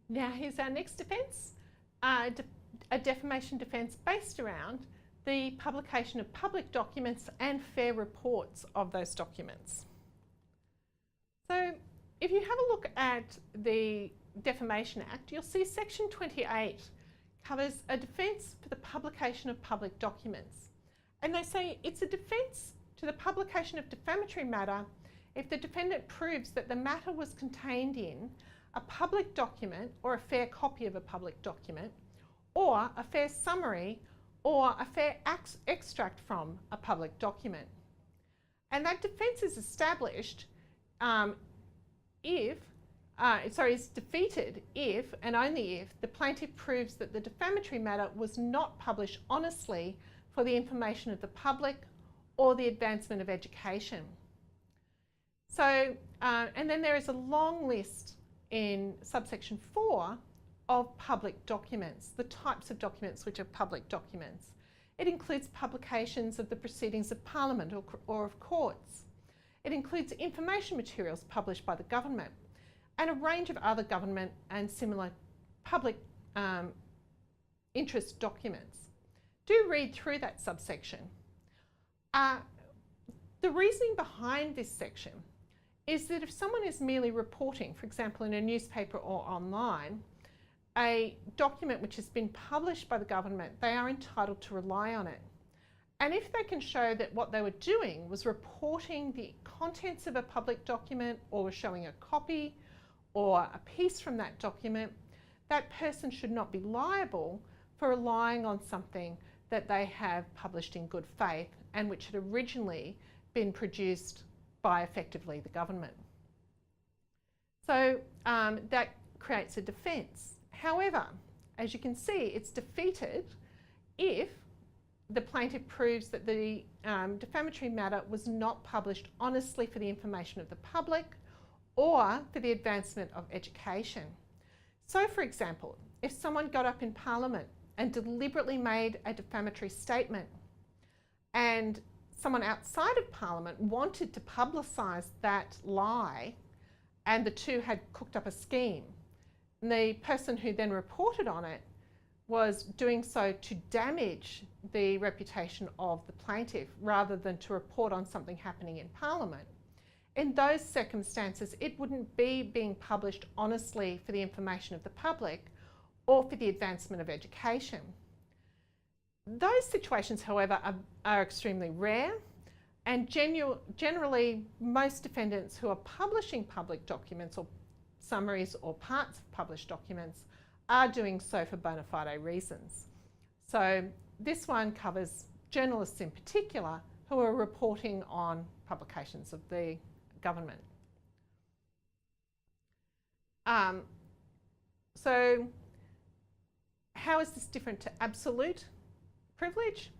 Now here's our next defence, a defamation defence based around the publication of public documents and fair reports of those documents. So if you have a look at the Defamation Act, you'll see Section 28 covers a defence for the publication of public documents. And they say it's a defence to the publication of defamatory matter if the defendant proves that the matter was contained in a public document or a fair copy of a public document, or a fair summary or a fair extract from a public document. And that defence is established is defeated if and only if the plaintiff proves that the defamatory matter was not published honestly for the information of the public or the advancement of education. So, and then there is a long list in subsection 4 of public documents, the types of documents which are public documents. It includes publications of the proceedings of Parliament or of courts. It includes information materials published by the government and a range of other government and similar public interest documents. Do read through that subsection. The reasoning behind this section is that if someone is merely reporting, for example in a newspaper or online, a document which has been published by the government, they are entitled to rely on it. And if they can show that what they were doing was reporting the contents of a public document or showing a copy or a piece from that document, that person should not be liable for relying on something that they have published in good faith and which had originally been produced by effectively the government. So that creates a defence. However, as you can see, it's defeated if the plaintiff proves that the defamatory matter was not published honestly for the information of the public or for the advancement of education. So for example, if someone got up in Parliament and deliberately made a defamatory statement and someone outside of Parliament wanted to publicise that lie and the two had cooked up a scheme, the person who then reported on it was doing so to damage the reputation of the plaintiff rather than to report on something happening in Parliament. In those circumstances, it wouldn't be being published honestly for the information of the public or for the advancement of education. Those situations, however, are extremely rare, and generally most defendants who are publishing public documents or summaries or parts of published documents are doing so for bona fide reasons. So this one covers journalists in particular who are reporting on publications of the government. So how is this different to absolute privilege?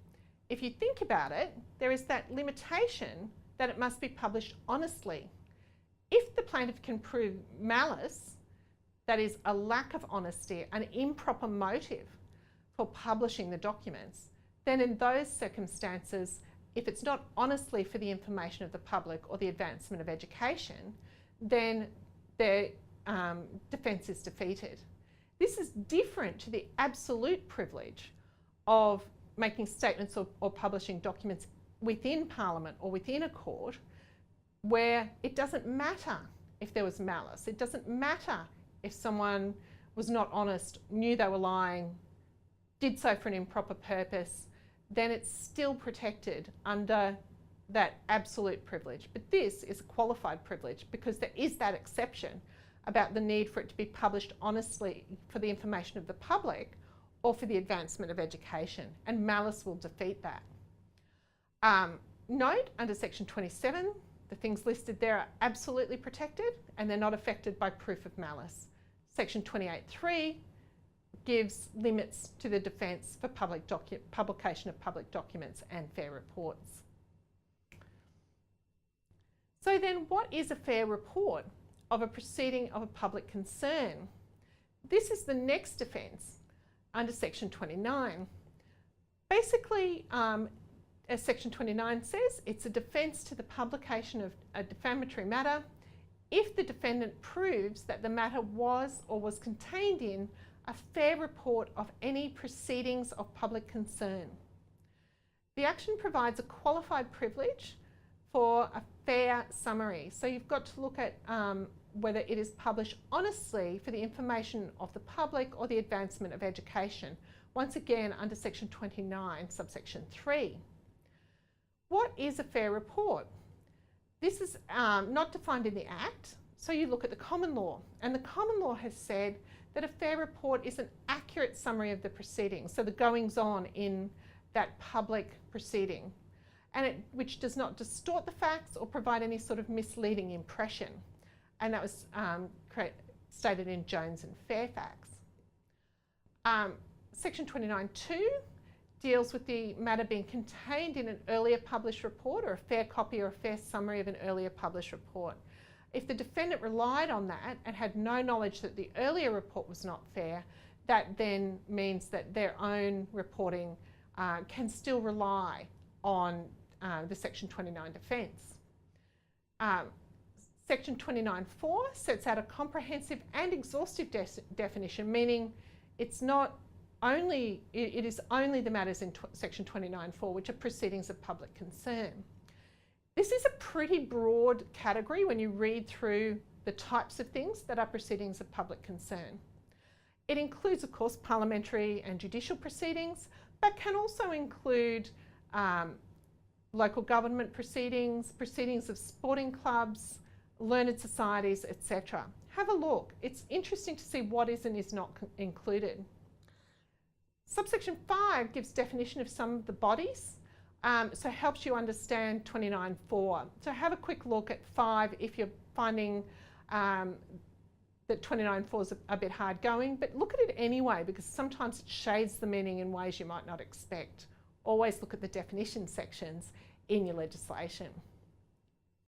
If you think about it, there is that limitation that it must be published honestly. If the plaintiff can prove malice, that is a lack of honesty, an improper motive for publishing the documents, then in those circumstances, if it's not honestly for the information of the public or the advancement of education, then their defence is defeated. This is different to the absolute privilege of making statements or publishing documents within Parliament or within a court, where it doesn't matter if there was malice. It doesn't matter if someone was not honest, knew they were lying, did so for an improper purpose, then it's still protected under that absolute privilege. But this is a qualified privilege because there is that exception about the need for it to be published honestly for the information of the public or for the advancement of education, and malice will defeat that. Note, under section 27, the things listed there are absolutely protected and they're not affected by proof of malice. Section 28.3 gives limits to the defence for publication of public documents and fair reports. So then what is a fair report of a proceeding of a public concern? This is the next defence under section 29. Basically, as section 29 says, it's a defence to the publication of a defamatory matter if the defendant proves that the matter was or was contained in a fair report of any proceedings of public concern. The action provides a qualified privilege for a fair summary. So you've got to look at whether it is published honestly for the information of the public or the advancement of education. Once again, under section 29, subsection 3. What is a fair report? This is not defined in the Act, so you look at the common law. And the common law has said that a fair report is an accurate summary of the proceedings, so the goings on in that public proceeding, and which does not distort the facts or provide any sort of misleading impression. And that was stated in Jones and Fairfax. Section 29(2) deals with the matter being contained in an earlier published report or a fair copy or a fair summary of an earlier published report. If the defendant relied on that and had no knowledge that the earlier report was not fair, that then means that their own reporting can still rely on the Section 29 defence. Section 29(4) sets out a comprehensive and exhaustive definition, meaning it's not only, it is only the matters in Section 29(4) which are proceedings of public concern. This is a pretty broad category when you read through the types of things that are proceedings of public concern. It includes, of course, parliamentary and judicial proceedings, but can also include local government proceedings, proceedings of sporting clubs, learned societies, etc. Have a look. It's interesting to see what is and is not included. Subsection 5 gives definition of some of the bodies, so it helps you understand 29(4). So have a quick look at 5 if you're finding that 29(4) is a bit hard going, but look at it anyway because sometimes it shades the meaning in ways you might not expect. Always look at the definition sections in your legislation.